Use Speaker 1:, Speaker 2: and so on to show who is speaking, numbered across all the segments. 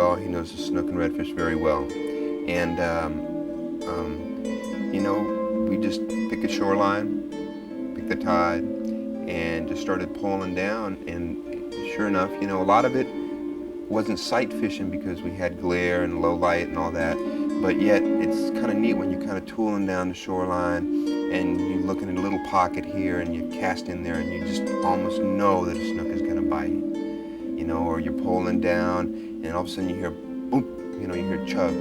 Speaker 1: well. He knows the snook and redfish very well. And, you know, we just pick a shoreline, pick the tide, and just started pulling down. And sure enough, you know, a lot of it wasn't sight fishing because we had glare and low light and all that. But yet, it's kind of neat when you're kind of tooling down the shoreline and you're looking at a little pocket here and you cast in there and you just almost know that a snook is going to bite. You know, or you're pulling down and all of a sudden you hear boom, you know, you hear a chug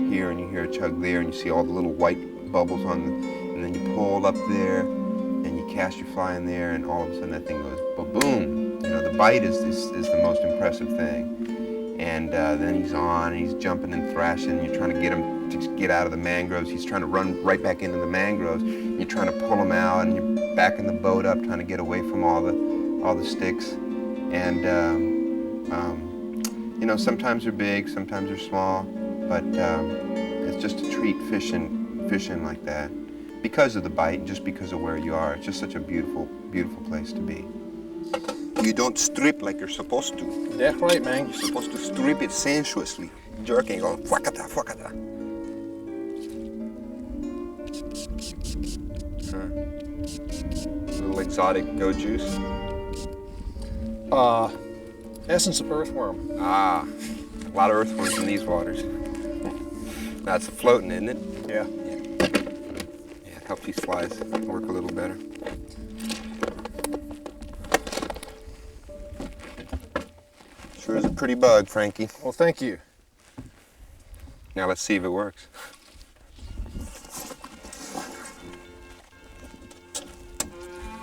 Speaker 1: here and you hear a chug there and you see all the little white bubbles on the, and then you pull up there and you cast your fly in there and all of a sudden that thing goes ba-boom. You know, the bite is the most impressive thing. And then he's on and he's jumping and thrashing and you're trying to get him to get out of the mangroves. He's trying to run right back into the mangroves. And you're trying to pull him out and you're backing the boat up trying to get away from all the sticks. And you know, sometimes they're big, sometimes they're small, but it's just a treat fishing like that because of the bite and just because of where you are. It's just such a beautiful, beautiful place to be. You don't strip like you're supposed to.
Speaker 2: That's right, man.
Speaker 1: You're supposed to strip it sensuously, jerking, going fuakata, fuakata. Little exotic goat juice.
Speaker 2: Essence of earthworm.
Speaker 1: Ah, a lot of earthworms in these waters. That's floating, isn't it?
Speaker 2: Yeah.
Speaker 1: Yeah, it helps these flies work a little better. Sure is a pretty bug, Frankie.
Speaker 2: Well, thank you.
Speaker 1: Now let's see if it works.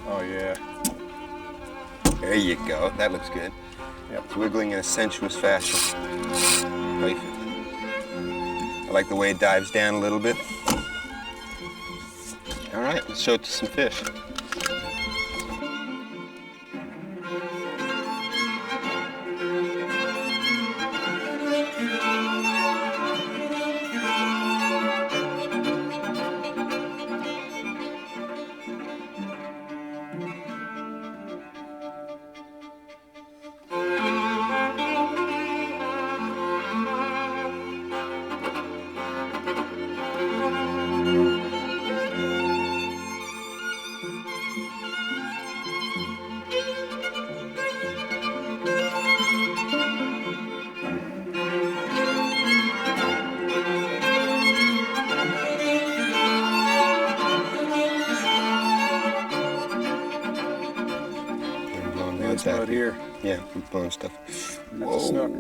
Speaker 2: Oh, yeah.
Speaker 1: There you go. That looks good.
Speaker 2: Yep.
Speaker 1: It's wiggling in a sensuous fashion. Perfect. I like the way it dives down a little bit. All right, let's show it to some fish.
Speaker 2: It's right here.
Speaker 1: Yeah, we're blowing stuff.
Speaker 2: That's a snook.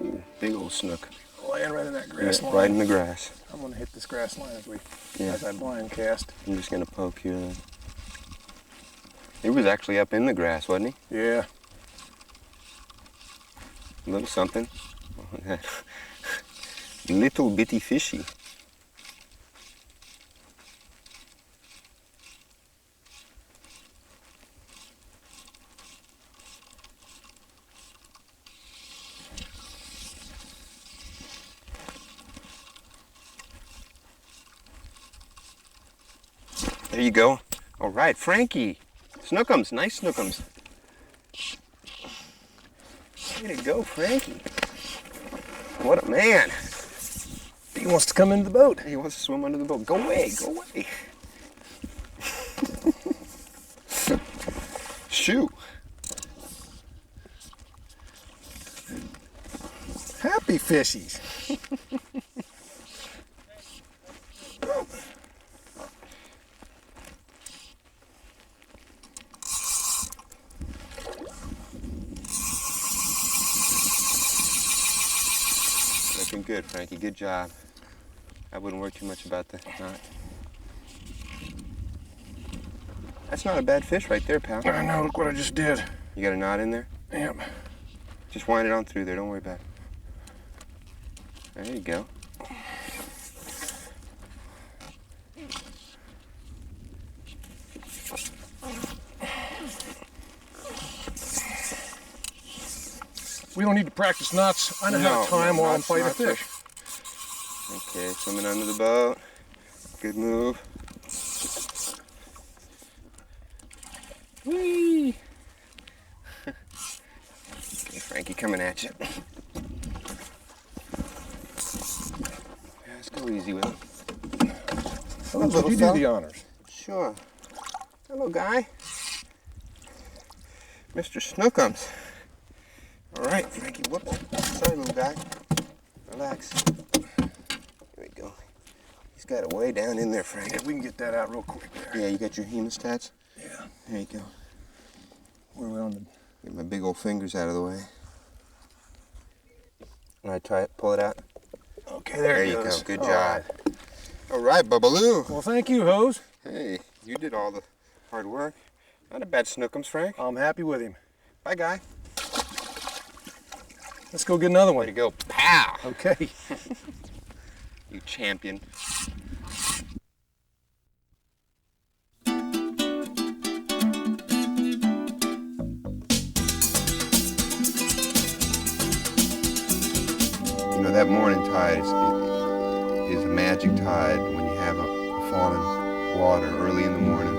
Speaker 1: Big old snook.
Speaker 2: Laying right in that grass line.
Speaker 1: Right in the grass.
Speaker 2: I'm gonna hit this grass line as
Speaker 1: Yeah.
Speaker 2: that line cast.
Speaker 1: I'm just gonna poke here then. He was actually up in the grass, wasn't he?
Speaker 2: Yeah.
Speaker 1: A little something. Little bitty fishy. There you go. All right, Frankie. Snookums, nice snookums. Way to go, Frankie. What a man.
Speaker 2: He wants to come into the boat.
Speaker 1: He wants to swim under the boat. Go away, go away. Shoo.
Speaker 2: Happy fishies.
Speaker 1: Looking good, Frankie. Good job. I wouldn't worry too much about the knot. That's not a bad fish right there, pal.
Speaker 2: I know, look what I just did.
Speaker 1: You got a knot in there?
Speaker 2: Yep.
Speaker 1: Just wind it on through there. Don't worry about it. There you go.
Speaker 2: We don't need to practice knots. I know how to time while I'm fighting a fish.
Speaker 1: Okay, swimming under the boat. Good move. Whee! Okay, Frankie, coming at you. Go easy with him.
Speaker 2: Hello,
Speaker 1: little
Speaker 2: you do
Speaker 1: fella.
Speaker 2: the honors.
Speaker 1: Sure. Hello, guy. Mr. Snookums. All right, Frankie. Whoops. Sorry, little guy. Relax. Here we go. He's got it way down in there, Frank.
Speaker 2: Yeah, we can get that out real quick there.
Speaker 1: Yeah, you got your hemostats?
Speaker 2: Yeah.
Speaker 1: There you go.
Speaker 2: Where are we on the...
Speaker 1: Get my big old fingers out of the way. All right, try it. Pull it out.
Speaker 2: Okay, there it
Speaker 1: you
Speaker 2: goes.
Speaker 1: go. Good
Speaker 2: All
Speaker 1: job.
Speaker 2: right.
Speaker 1: All right, Bubbaloo.
Speaker 2: Well, thank you, Hose.
Speaker 1: Hey, you did all the hard work. Not a bad Snookums, Frank.
Speaker 2: I'm happy with him.
Speaker 1: Bye, guy.
Speaker 2: Let's go get another
Speaker 1: Way
Speaker 2: one.
Speaker 1: to go. Pow!
Speaker 2: Okay.
Speaker 1: You champion. You know, that morning tide is a magic tide when you have a falling water early in the morning.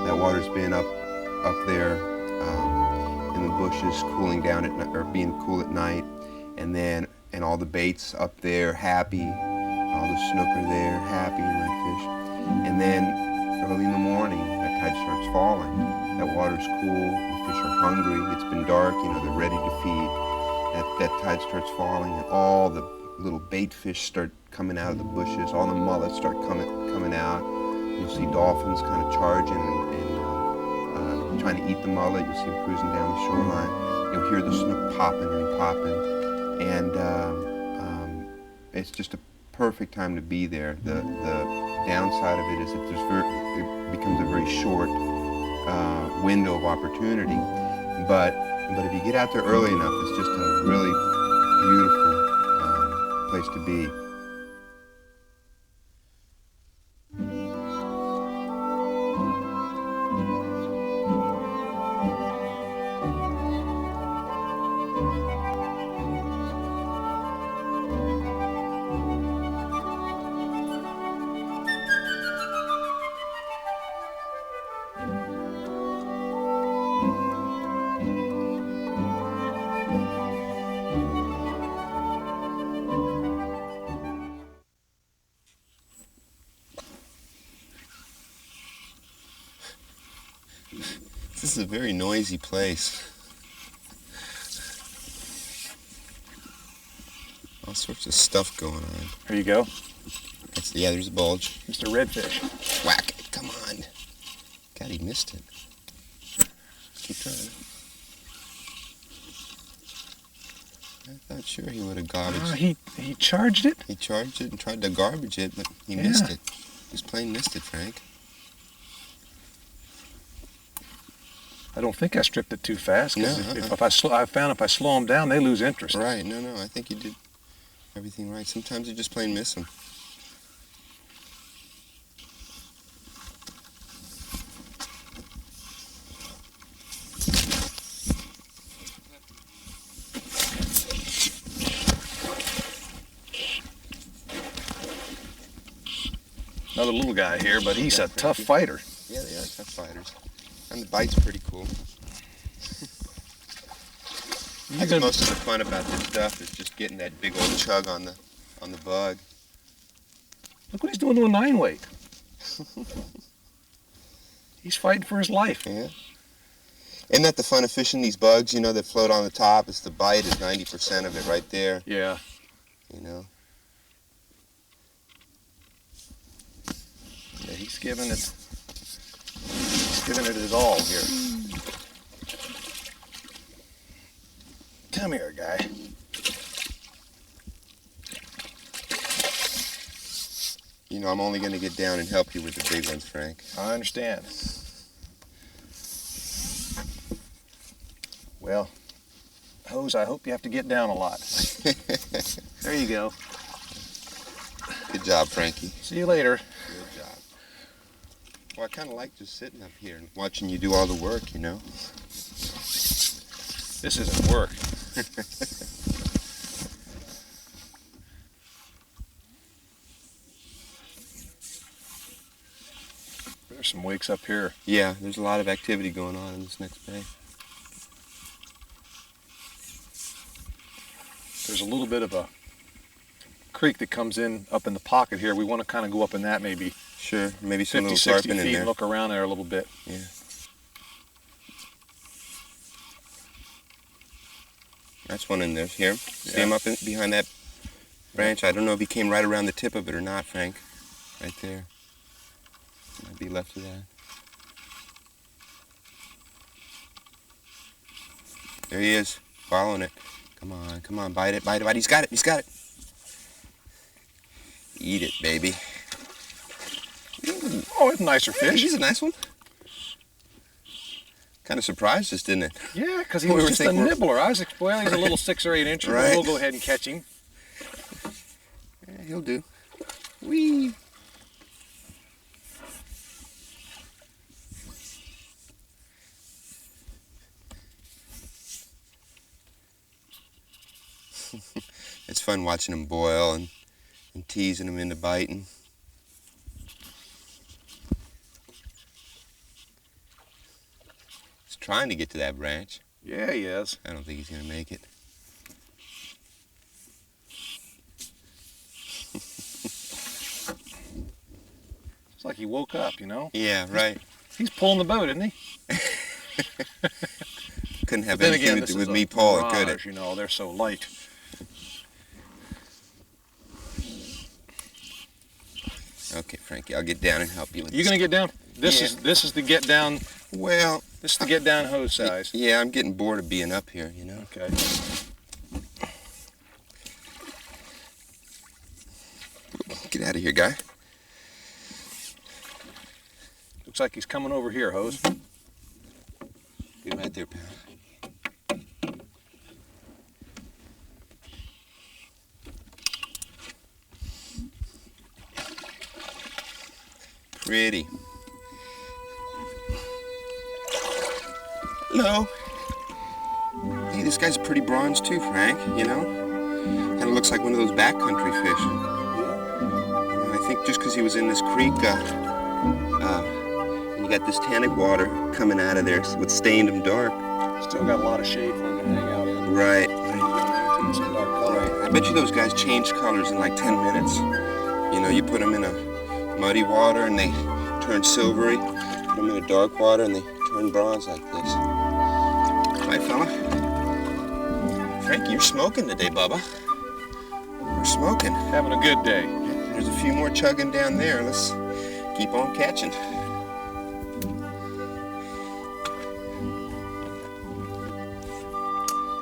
Speaker 1: That water's been up there in the bushes, cooling down at night, or being cool at night, and all the baits up there happy, all the snook are there happy, redfish, and then early in the morning that tide starts falling. That water's cool, the fish are hungry, it's been dark, you know, they're ready to feed. That tide starts falling, and all the little bait fish start coming out of the bushes. All the mullets start coming out. You'll see dolphins kind of charging and trying to eat the mullet. You'll see them cruising down the shoreline. You'll hear the snook popping and popping, and it's just a perfect time to be there. The downside of it is that it becomes a very short window of opportunity, but if you get out there early enough, it's just a really beautiful place to be. This is a very noisy place. All sorts of stuff going on.
Speaker 2: Here you go.
Speaker 1: Yeah, there's a bulge.
Speaker 2: Mr. Redfish.
Speaker 1: Whack it, come on. God, he missed it. Keep trying. I thought sure he would have garbaged it.
Speaker 2: He charged it?
Speaker 1: He charged it and tried to garbage it, but he missed it. He just plain missed it, Frank.
Speaker 2: I don't think I stripped it too fast.
Speaker 1: No,
Speaker 2: If I slow them down, they lose interest.
Speaker 1: Right, no, I think you did everything right. Sometimes you just plain miss them.
Speaker 2: Another little guy here, but he's a tough fighter.
Speaker 1: Yeah, they are tough fighters. And the bite's pretty cool. I think most of the fun about this stuff is just getting that big old chug on the bug.
Speaker 2: Look what he's doing to a 9-weight. He's fighting for his life.
Speaker 1: Yeah. Isn't that the fun of fishing these bugs, you know, that float on the top? It's the bite is 90% of it right there.
Speaker 2: Yeah.
Speaker 1: You know?
Speaker 2: Yeah, he's giving it his all here. Come here, guy.
Speaker 1: You know, I'm only going to get down and help you with the big ones, Frank.
Speaker 2: I understand. Well, Hose, I hope you have to get down a lot. There you go.
Speaker 1: Good job, Frankie.
Speaker 2: See you later.
Speaker 1: Good job. Well, I kind of like just sitting up here and watching you do all the work, you know?
Speaker 2: This isn't work. There's some wakes up here.
Speaker 1: Yeah, there's a lot of activity going on in this next bay.
Speaker 2: There's a little bit of a creek that comes in up in the pocket here. We want to kind of go up in that maybe.
Speaker 1: Sure, maybe some
Speaker 2: 50,
Speaker 1: little
Speaker 2: 60
Speaker 1: tarpon in
Speaker 2: feet
Speaker 1: there.
Speaker 2: and look around there a little bit.
Speaker 1: Yeah. That's one in there. Here. See him up behind that branch? I don't know if he came right around the tip of it or not, Frank. Right there. Might be left of that. There he is, following it. Come on, bite it, bite it, bite it. He's got it. Eat it, baby.
Speaker 2: Ooh. Oh, it's a nicer fish.
Speaker 1: He's a nice one. Kind of surprised us, didn't it?
Speaker 2: Yeah, because he was just a nibbler. I was well, he's a little 6 or 8 inches,
Speaker 1: right.
Speaker 2: But we'll go ahead and catch him.
Speaker 1: Yeah, he'll do. Whee! It's fun watching him boil and teasing him into biting. He's trying to get to that branch.
Speaker 2: Yeah, he is.
Speaker 1: I don't think he's going to make it.
Speaker 2: It's like he woke up, you know?
Speaker 1: Yeah, right.
Speaker 2: He's pulling the boat, isn't he?
Speaker 1: Couldn't have anything to do with me pulling, could it?
Speaker 2: You know, they're so light.
Speaker 1: Okay, Frankie, I'll get down and help you with this.
Speaker 2: You gonna get down? This is the get down.
Speaker 1: Well,
Speaker 2: this is the get down hose size.
Speaker 1: Yeah, I'm getting bored of being up here, you know.
Speaker 2: Okay.
Speaker 1: Get out of here, guy.
Speaker 2: Looks like he's coming over here, hose.
Speaker 1: Get right there, pal. Pretty. Hello. Hey, this guy's pretty bronze too, Frank, you know? Kind of looks like one of those backcountry fish. You know, I think just because he was in this creek, and you got this tannic water coming out of there, so what stained him dark.
Speaker 2: Still got a lot of shade for him to hang out in.
Speaker 1: Right.
Speaker 2: Some dark color.
Speaker 1: Right. I bet you those guys change colors in like 10 minutes. You know, you put them in a muddy water and they turn silvery. Put them in a dark water and they turn bronze like this. Hi, fella. Frank, you're smoking today, Bubba. We're smoking.
Speaker 2: Having a good day.
Speaker 1: There's a few more chugging down there. Let's keep on catching.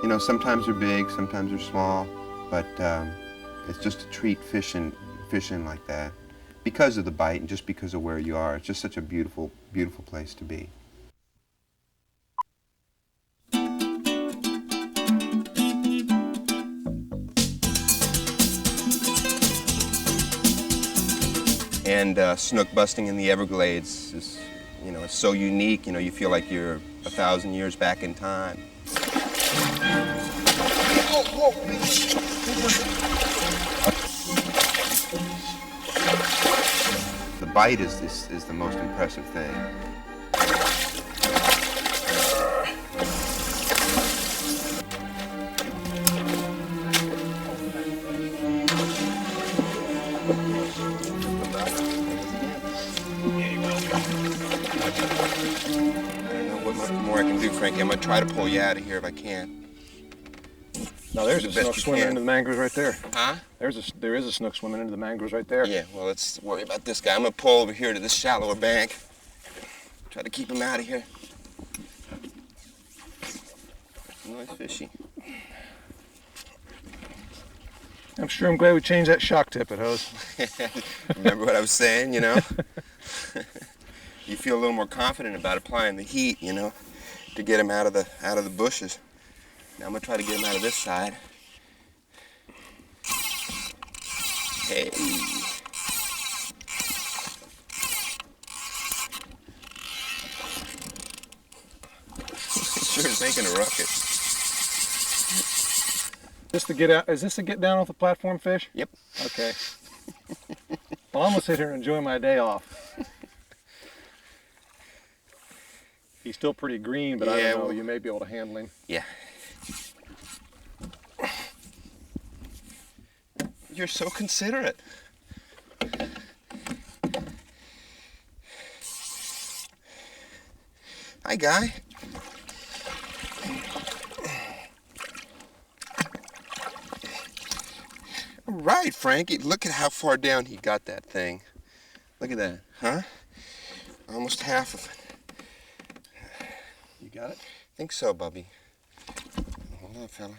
Speaker 1: You know, sometimes they're big, sometimes they're small, but it's just a treat fishing like that. Because of the bite and just because of where you are. It's just such a beautiful, beautiful place to be. And snook busting in the Everglades is, you know, it's so unique. You know, you feel like you're 1,000 years back in time. Whoa, The bite is the most impressive thing. I don't know what more I can do, Frankie. I'm gonna try to pull you out of here if I can.
Speaker 2: Now there's a snook swimming into the mangroves right there.
Speaker 1: Huh?
Speaker 2: There is a snook swimming into the mangroves right there.
Speaker 1: Yeah, well, let's worry about this guy. I'm gonna pull over here to this shallower bank. Try to keep him out of here. Nice fishy.
Speaker 2: I'm sure I'm glad we changed that shock tippet, hose.
Speaker 1: Remember what I was saying, you know? You feel a little more confident about applying the heat, you know, to get him out of the bushes. Now I'm gonna try to get him out of this side. Hey. Sure is making a ruckus.
Speaker 2: Is this a get down off the platform fish?
Speaker 1: Yep.
Speaker 2: Okay. Well, I'm gonna sit here and enjoy my day off. He's still pretty green, but I don't know. You may be able to handle him.
Speaker 1: Yeah. You're so considerate. Hi, Guy. All right, Frankie. Look at how far down he got that thing. Look at that, huh? Almost half of it.
Speaker 2: You got it?
Speaker 1: Think so, Bubby. Hold on, fella.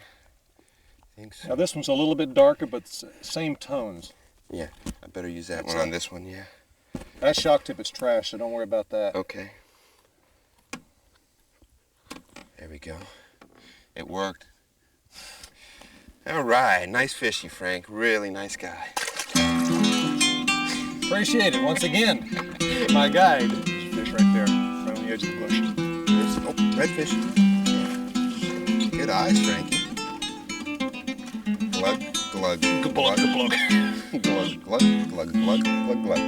Speaker 1: Think so.
Speaker 2: Now this one's a little bit darker, but same tones.
Speaker 1: Yeah, I better use that one on this one, yeah.
Speaker 2: That shock tip is trash, so don't worry about that.
Speaker 1: Okay. There we go. It worked. All right, nice fishy, Frank. Really nice guy.
Speaker 2: Appreciate it once again. My guide. There's a fish right there, right on the edge of the bush.
Speaker 1: Oh, redfish. Yeah. Good eyes, Frankie. Glug, glug,
Speaker 2: Good glug, good glug.
Speaker 1: glug, glug, glug, glug, glug, glug.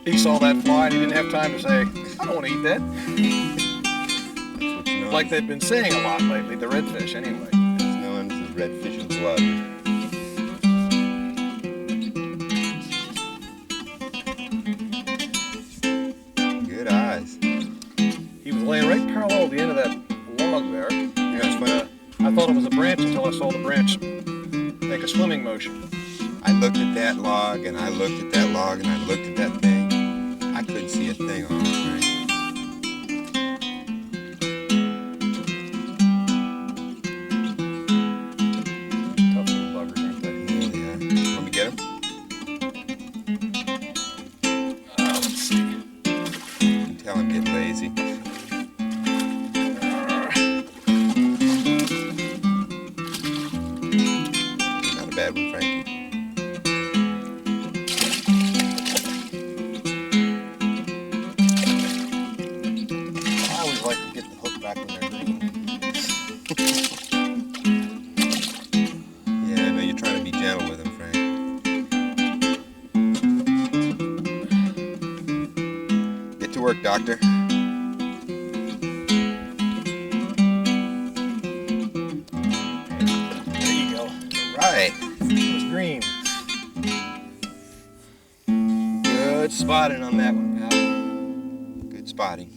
Speaker 2: He saw that fly and he didn't have time to say, I don't want to eat that.
Speaker 1: That's what's known.
Speaker 2: Like they've been saying a lot lately, the redfish anyway.
Speaker 1: It's known as the redfish of blood. Good eyes.
Speaker 2: He was laying right parallel to the end of that log there.
Speaker 1: Yeah, it's funny.
Speaker 2: I thought it was a branch until I saw the branch make a swimming motion.
Speaker 1: I looked at that log, and I looked at that log, and I looked at that thing. I couldn't see a thing on it, right?
Speaker 2: Tough little buggers, aren't they?
Speaker 1: Yeah. Want me to get him?
Speaker 2: Let's see.
Speaker 1: You can tell him get lazy. Not a bad one, Frankie.
Speaker 2: I always like to get the hook back when they're green.
Speaker 1: Yeah, I know you're trying to be gentle with him, Frank. Get to work, Doctor.
Speaker 2: There you go.
Speaker 1: Right.
Speaker 2: It was green.
Speaker 1: Good spotting on that one, pal. Good spotting.